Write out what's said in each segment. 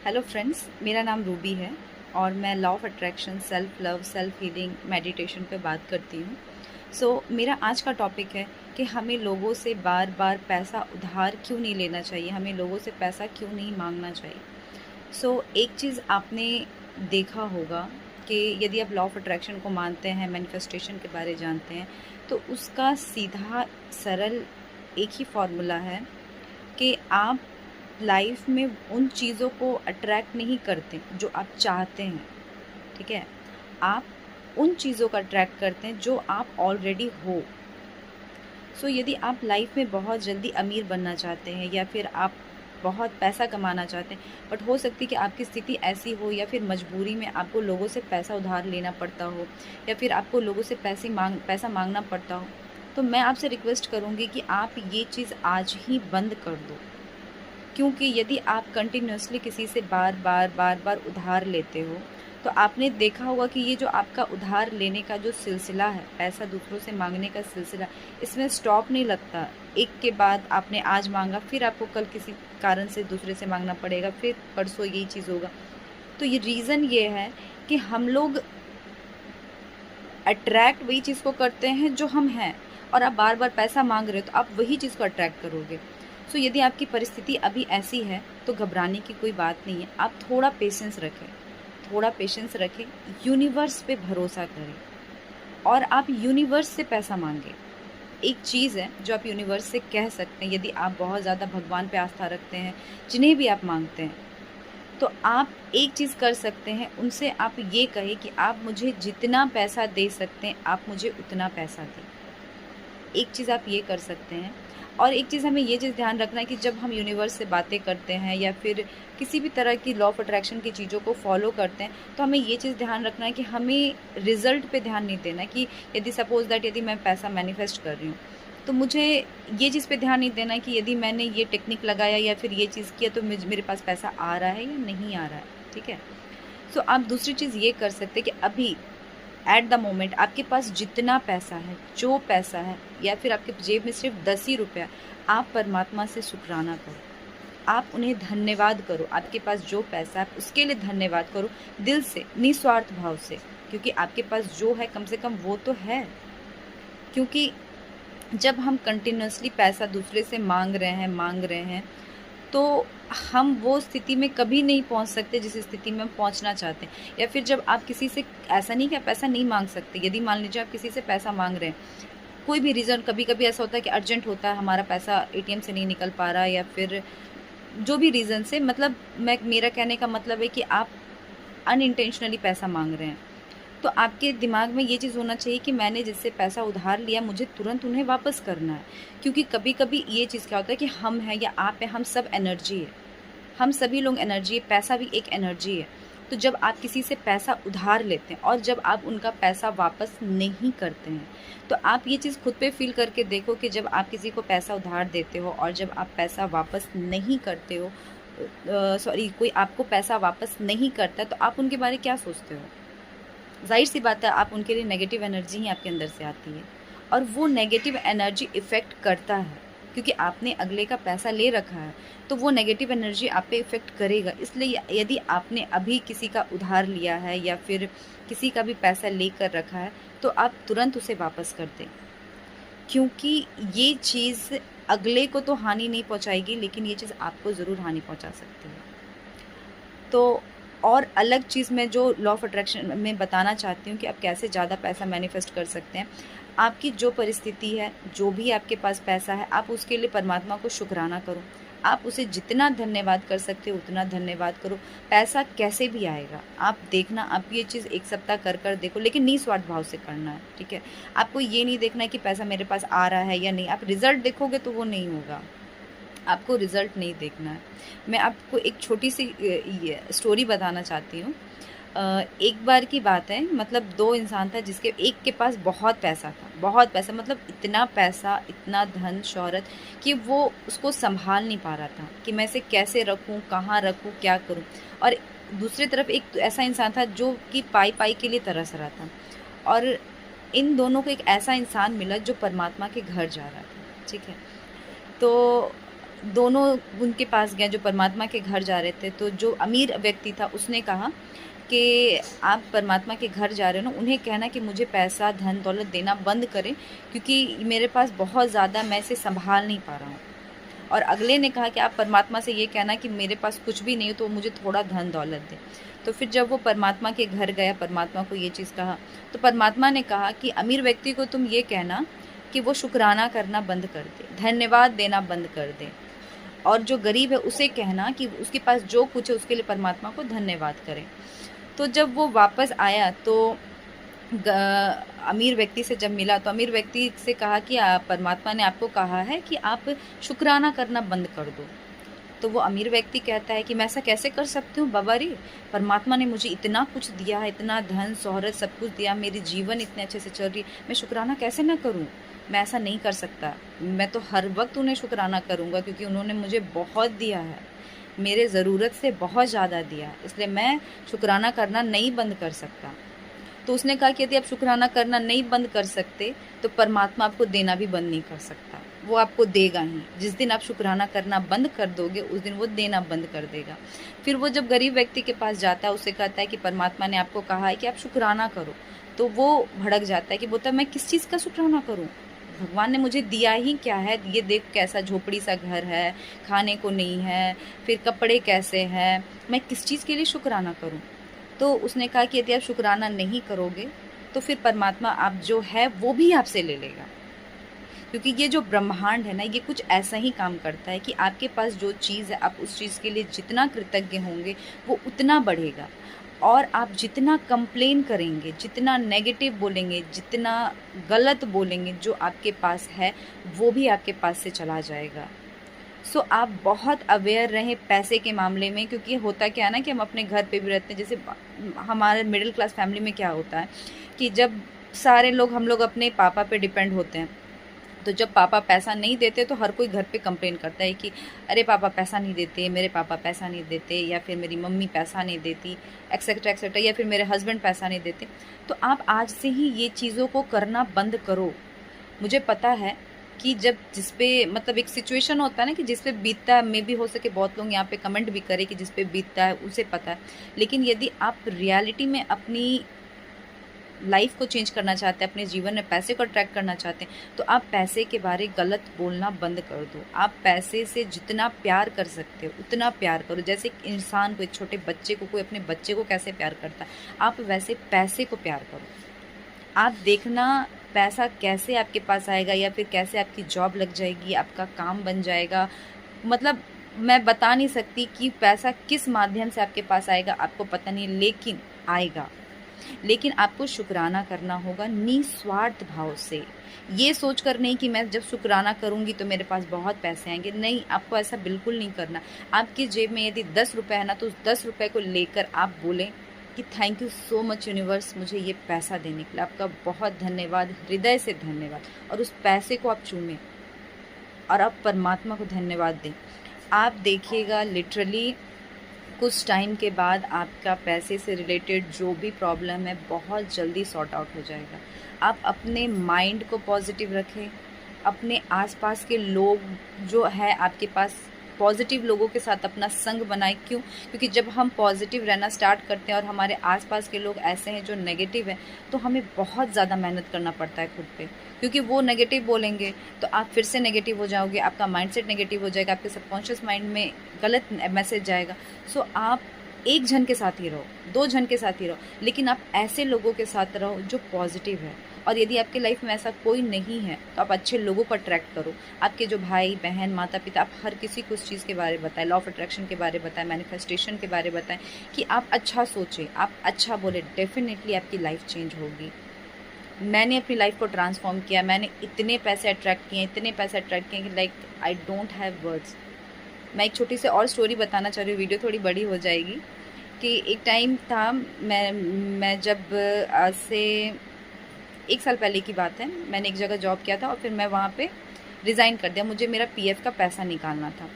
Hello friends, मेरा नाम Ruby है और मैं law of attraction, self love, self healing, meditation पे बात करती हूँ। मेरा आज का टॉपिक है कि हमें लोगों से बार बार पैसा उधार क्यों नहीं लेना चाहिए, हमें लोगों से पैसा क्यों नहीं मांगना चाहिए। एक चीज़ आपने देखा होगा कि यदि आप लॉ ऑफ अट्रैक्शन को मानते हैं, मैनिफेस्टेशन के बारे जानते हैं, तो उसका सीधा सरल एक ही फॉर्मूला है कि आप लाइफ में उन चीज़ों को अट्रैक्ट नहीं करते जो आप चाहते हैं, ठीक है। आप उन चीज़ों का अट्रैक्ट करते हैं जो आप ऑलरेडी हो। यदि आप लाइफ में बहुत जल्दी अमीर बनना चाहते हैं या फिर आप बहुत पैसा कमाना चाहते हैं, बट हो सकती है कि आपकी स्थिति ऐसी हो या फिर मजबूरी में आपको लोगों से पैसा उधार लेना पड़ता हो या फिर आपको लोगों से पैसा मांगना पड़ता हो, तो मैं आपसे रिक्वेस्ट करूँगी कि आप ये चीज़ आज ही बंद कर दो। क्योंकि यदि आप कंटिन्यूअसली किसी से बार बार उधार लेते हो, तो आपने देखा होगा कि ये जो आपका उधार लेने का जो सिलसिला है, पैसा दूसरों से मांगने का सिलसिला, इसमें स्टॉप नहीं लगता। एक के बाद आपने आज मांगा, फिर आपको कल किसी कारण से दूसरे से मांगना पड़ेगा, फिर परसों यही चीज़ होगा। तो ये रीज़न ये है कि हम लोग अट्रैक्ट वही चीज़ को करते हैं जो हम हैं, और आप बार बार पैसा मांग रहे हो तो आप वही चीज़ को अट्रैक्ट करोगे। यदि आपकी परिस्थिति अभी ऐसी है तो घबराने की कोई बात नहीं है। आप थोड़ा पेशेंस रखें, यूनिवर्स पे भरोसा करें और आप यूनिवर्स से पैसा मांगें। एक चीज़ है जो आप यूनिवर्स से कह सकते हैं, यदि आप बहुत ज़्यादा भगवान पे आस्था रखते हैं, जिन्हें भी आप मांगते हैं, तो आप एक चीज़ कर सकते हैं, उनसे आप ये कहें कि आप मुझे जितना पैसा दे सकते हैं, आप मुझे उतना पैसा दें। एक चीज़ आप ये कर सकते हैं। और एक चीज़ हमें ये चीज़ ध्यान रखना है कि जब हम यूनिवर्स से बातें करते हैं या फिर किसी भी तरह की लॉ ऑफ अट्रैक्शन की चीज़ों को फॉलो करते हैं, तो हमें ये चीज़ ध्यान रखना है कि हमें रिज़ल्ट पे ध्यान नहीं देना कि यदि सपोज़ दैट यदि मैं पैसा मैनिफेस्ट कर रही हूँ, तो मुझे ये चीज़ पे ध्यान नहीं देना है कि यदि मैंने ये टेक्निक लगाया या फिर ये चीज़ किया तो मेरे पास पैसा आ रहा है या नहीं आ रहा है, ठीक है। आप दूसरी चीज़ ये कर सकते हैं कि अभी एट द मोमेंट आपके पास जितना पैसा है, जो पैसा है, या फिर आपके जेब में सिर्फ 10 ही रुपया, आप परमात्मा से शुक्राना करो, आप उन्हें धन्यवाद करो। आपके पास जो पैसा है उसके लिए धन्यवाद करो, दिल से, निस्वार्थ भाव से, क्योंकि आपके पास जो है कम से कम वो तो है। क्योंकि जब हम कंटिन्यूअसली पैसा दूसरे से मांग रहे हैं, तो हम वो स्थिति में कभी नहीं पहुंच सकते जिस स्थिति में हम पहुंचना चाहते हैं। या फिर जब आप किसी से, ऐसा नहीं कि आप पैसा नहीं मांग सकते, यदि मान लीजिए आप किसी से पैसा मांग रहे हैं, कोई भी रीज़न, कभी कभी ऐसा होता है कि अर्जेंट होता है, हमारा पैसा एटीएम से नहीं निकल पा रहा, या फिर जो भी रीज़न से, मतलब मेरा कहने का मतलब है कि आप अनइंटेंशनली पैसा मांग रहे हैं, तो आपके दिमाग में ये चीज़ होना चाहिए कि मैंने जिससे पैसा उधार लिया, मुझे तुरंत उन्हें वापस करना है। क्योंकि कभी कभी ये चीज़ क्या होता है कि हम हैं या आप हैं, हम सब एनर्जी है, हम सभी लोग एनर्जी है, पैसा भी एक एनर्जी है। तो जब आप किसी से पैसा उधार लेते हैं और जब आप उनका पैसा वापस नहीं करते हैं, तो आप ये चीज़ खुद पे फील करके देखो कि जब आप किसी को पैसा उधार देते हो और जब आप पैसा वापस नहीं करते हो, कोई आपको पैसा वापस नहीं करता, तो आप उनके बारे में क्या सोचते हो? ज़ाहिर सी बात है, आप उनके लिए नेगेटिव एनर्जी ही आपके अंदर से आती है, और वो नेगेटिव एनर्जी इफ़ेक्ट करता है, क्योंकि आपने अगले का पैसा ले रखा है, तो वो नेगेटिव एनर्जी आप पे इफ़ेक्ट करेगा। इसलिए यदि आपने अभी किसी का उधार लिया है या फिर किसी का भी पैसा लेकर रखा है, तो आप तुरंत उसे वापस कर दें, क्योंकि ये चीज़ अगले को तो हानि नहीं पहुँचाएगी, लेकिन ये चीज़ आपको ज़रूर हानि पहुँचा सकती है। तो और अलग चीज़ मैं जो लॉ ऑफ अट्रैक्शन में बताना चाहती हूँ कि आप कैसे ज़्यादा पैसा मैनिफेस्ट कर सकते हैं। आपकी जो परिस्थिति है, जो भी आपके पास पैसा है, आप उसके लिए परमात्मा को शुक्राना करो। आप उसे जितना धन्यवाद कर सकते हो उतना धन्यवाद करो। पैसा कैसे भी आएगा, आप देखना, आप ये चीज़ 1 सप्ताह कर देखो, लेकिन निस्वार्थ भाव से करना है, ठीक है। आपको ये नहीं देखना है कि पैसा मेरे पास आ रहा है या नहीं। आप रिज़ल्ट देखोगे तो वो नहीं होगा, आपको रिज़ल्ट नहीं देखना है। मैं आपको एक छोटी सी ये स्टोरी बताना चाहती हूँ। एक बार की बात है, मतलब 2 इंसान था, जिसके एक के पास बहुत पैसा था, बहुत पैसा, मतलब इतना पैसा, इतना धन शौहरत कि वो उसको सँभाल नहीं पा रहा था कि मैं इसे कैसे रखूँ, कहाँ रखूँ, क्या करूँ। और दूसरी तरफ एक ऐसा इंसान था जो कि पाई के लिए तरस रहा था, और इन दोनों को एक ऐसा इंसान मिला जो परमात्मा के घर जा रहा था, ठीक है। तो दोनों उनके पास गए जो परमात्मा के घर जा रहे थे, तो जो अमीर व्यक्ति था उसने कहा कि आप परमात्मा के घर जा रहे हो ना, उन्हें कहना कि मुझे पैसा, धन दौलत देना बंद करें, क्योंकि मेरे पास बहुत ज़्यादा, मैं इसे सँभाल नहीं पा रहा हूँ। और अगले ने कहा कि आप परमात्मा से ये कहना कि मेरे पास कुछ भी नहीं हो, तो मुझे थोड़ा धन दौलत दें। तो फिर जब वो परमात्मा के घर गया, परमात्मा को ये चीज़ कहा, तो परमात्मा ने कहा कि अमीर व्यक्ति को तुम ये कहना कि वो शुक्राना करना बंद कर दे, धन्यवाद देना बंद कर दे। और जो गरीब है उसे कहना कि उसके पास जो कुछ है उसके लिए परमात्मा को धन्यवाद करे। तो जब वो वापस आया तो अमीर व्यक्ति से जब मिला, तो अमीर व्यक्ति से कहा कि परमात्मा ने आपको कहा है कि आप शुक्राना करना बंद कर दो। तो वो अमीर व्यक्ति कहता है कि मैं ऐसा कैसे कर सकती हूँ बाबा रे, परमात्मा ने मुझे इतना कुछ दिया है, इतना धन शोहरत सब कुछ दिया, मेरी जीवन इतने अच्छे से चल रही है, मैं शुक्राना कैसे ना करूँ? मैं ऐसा नहीं कर सकता, मैं तो हर वक्त उन्हें शुक्राना करूँगा, क्योंकि उन्होंने मुझे बहुत दिया है, मेरे ज़रूरत से बहुत ज़्यादा दिया, इसलिए मैं शुक्राना करना नहीं बंद कर सकता। तो उसने कहा कि यदि आप शुक्राना करना नहीं बंद कर सकते, तो परमात्मा आपको देना भी बंद नहीं कर सकता, वो आपको देगा ही। जिस दिन आप शुक्राना करना बंद कर दोगे, उस दिन वो देना बंद कर देगा। फिर वो जब गरीब व्यक्ति के पास जाता है, उसे कहता है कि परमात्मा ने आपको कहा है कि आप शुक्राना करो। तो वो भड़क जाता है कि बोलता है मैं किस चीज़ का शुक्राना करूँ? भगवान ने मुझे दिया ही क्या है? ये देख कैसा झोपड़ी सा घर है, खाने को नहीं है, फिर कपड़े कैसे हैं, मैं किस चीज़ के लिए शुक्राना करूँ? तो उसने कहा कि यदि आप शुक्राना नहीं करोगे, तो फिर परमात्मा आप जो है वो भी आपसे ले लेगा। क्योंकि ये जो ब्रह्मांड है ना, ये कुछ ऐसा ही काम करता है कि आपके पास जो चीज़ है, आप उस चीज़ के लिए जितना कृतज्ञ होंगे, वो उतना बढ़ेगा। और आप जितना कंप्लेन करेंगे, जितना नेगेटिव बोलेंगे, जितना गलत बोलेंगे, जो आपके पास है, वो भी आपके पास से चला जाएगा। सो आप बहुत अवेयर रहें पैसे के मामले में, क्योंकि होता क्या है ना कि हम अपने घर पे भी रहते हैं, जैसे हमारे मिडिल क्लास फैमिली में क्या होता है कि जब सारे लोग, हम लोग अपने पापा पे डिपेंड होते हैं, तो जब पापा पैसा नहीं देते तो हर कोई घर पे कंप्लेन करता है कि अरे पापा पैसा नहीं देते, मेरे पापा पैसा नहीं देते, या फिर मेरी मम्मी पैसा नहीं देती, एक्सेट्रा एक्सेट्रा, या फिर मेरे हस्बैंड पैसा नहीं देते। तो आप आज से ही ये चीज़ों को करना बंद करो। मुझे पता है कि जब जिस पे मतलब एक सिचुएशन होता है ना कि जिस पे बीतता है, मे भी हो सके बहुत लोग यहाँ पे कमेंट भी करें कि जिस पे बीतता है उसे पता है, लेकिन यदि आप रियलिटी में अपनी लाइफ को चेंज करना चाहते हैं, अपने जीवन में पैसे को अट्रैक्ट करना चाहते हैं, तो आप पैसे के बारे गलत बोलना बंद कर दो। आप पैसे से जितना प्यार कर सकते हो उतना प्यार करो। जैसे एक इंसान को, एक छोटे बच्चे को, कोई अपने बच्चे को कैसे प्यार करता है, आप वैसे पैसे को प्यार करो। आप देखना पैसा कैसे आपके पास आएगा, या फिर कैसे आपकी जॉब लग जाएगी, आपका काम बन जाएगा। मतलब मैं बता नहीं सकती कि पैसा किस माध्यम से आपके पास आएगा, आपको पता नहीं, लेकिन आएगा। लेकिन आपको शुक्राना करना होगा निस्वार्थ भाव से। ये सोच कर नहीं कि मैं जब शुक्राना करूँगी तो मेरे पास बहुत पैसे आएंगे, नहीं, आपको ऐसा बिल्कुल नहीं करना। आपकी जेब में यदि 10 रुपये है ना, तो उस 10 रुपये को लेकर आप बोलें कि thank you so much universe, मुझे ये पैसा देने के लिए आपका बहुत धन्यवाद, हृदय से धन्यवाद। और उस पैसे को आप चूमें और आप परमात्मा को धन्यवाद दें। आप देखिएगा लिटरली कुछ टाइम के बाद आपका पैसे से रिलेटेड जो भी प्रॉब्लम है बहुत जल्दी सॉर्ट आउट हो जाएगा। आप अपने माइंड को पॉजिटिव रखें, अपने आसपास के लोग जो है आपके पास, पॉजिटिव लोगों के साथ अपना संग बनाएं। क्यों? क्योंकि जब हम पॉजिटिव रहना स्टार्ट करते हैं और हमारे आसपास के लोग ऐसे हैं जो नेगेटिव है, तो हमें बहुत ज़्यादा मेहनत करना पड़ता है खुद पे, क्योंकि वो नेगेटिव बोलेंगे तो आप फिर से नेगेटिव हो जाओगे, आपका माइंडसेट नेगेटिव हो जाएगा, आपके सबकॉन्शियस माइंड में गलत मैसेज जाएगा। सो आप एक जन के साथ ही रहो, 2 जन के साथ ही रहो, लेकिन आप ऐसे लोगों के साथ रहो जो पॉजिटिव है। और यदि आपकी लाइफ में ऐसा कोई नहीं है तो आप अच्छे लोगों को अट्रैक्ट करो। आपके जो भाई बहन, माता पिता, आप हर किसी को उस चीज़ के बारे में बताएं, लॉ ऑफ अट्रैक्शन के बारे में बताएं, मैनिफेस्टेशन के बारे में बताएं कि आप अच्छा सोचें, आप अच्छा बोले, डेफिनेटली आपकी लाइफ चेंज होगी। मैंने अपनी लाइफ को ट्रांसफॉर्म किया, मैंने इतने पैसे अट्रैक्ट किए, इतने पैसे अट्रैक्ट किए कि like I don't have words. मैं एक छोटी सी और स्टोरी बताना चाह रही हूँ, वीडियो थोड़ी बड़ी हो जाएगी। कि एक टाइम था, मैं जब आज से 1 साल पहले की बात है, मैंने एक जगह जॉब किया था और फिर मैं वहाँ पे रिज़ाइन कर दिया। मुझे मेरा पीएफ का पैसा निकालना था,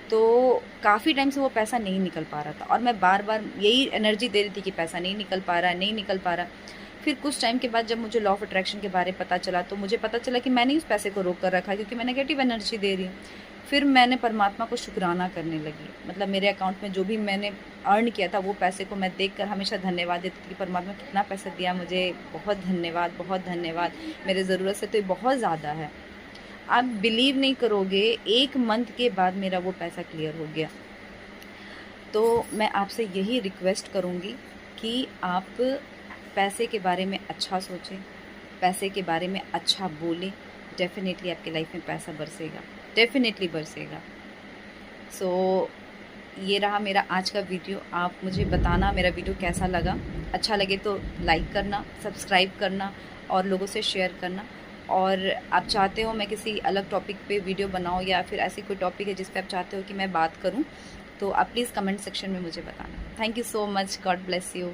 तो काफ़ी टाइम से वो पैसा नहीं निकल पा रहा था और मैं बार बार यही एनर्जी दे रही थी कि पैसा नहीं निकल पा रहा, नहीं निकल पा रहा। फिर कुछ टाइम के बाद जब मुझे लॉ ऑफ अट्रैक्शन के बारे में पता चला, तो मुझे पता चला कि मैंने उस पैसे को रोक कर रखा है, क्योंकि मैं नेगेटिव एनर्जी दे रही हूँ। फिर मैंने परमात्मा को शुक्राना करने लगी। मतलब मेरे अकाउंट में जो भी मैंने अर्न किया था वो पैसे को मैं देखकर हमेशा धन्यवाद देती थी कि परमात्मा कितना पैसा दिया मुझे, बहुत धन्यवाद, बहुत धन्यवाद। मेरे ज़रूरत से तो ये बहुत ज़्यादा है। आप बिलीव नहीं करोगे, 1 मंथ के बाद मेरा वो पैसा क्लियर हो गया। तो मैं आपसे यही रिक्वेस्ट करूँगी कि आप पैसे के बारे में अच्छा सोचें, पैसे के बारे में अच्छा बोलें। डेफ़िनेटली आपकी लाइफ में पैसा बरसेगा, डेफ़िनेटली बरसेगा। सो ये रहा मेरा आज का वीडियो। आप मुझे बताना मेरा वीडियो कैसा लगा। अच्छा लगे तो लाइक करना, सब्सक्राइब करना और लोगों से शेयर करना। और आप चाहते हो मैं किसी अलग टॉपिक पे वीडियो बनाऊँ या फिर ऐसी कोई टॉपिक है जिस पे आप चाहते हो कि मैं बात करूँ, तो आप प्लीज़ कमेंट सेक्शन में मुझे बताना। Thank you so much. God bless you.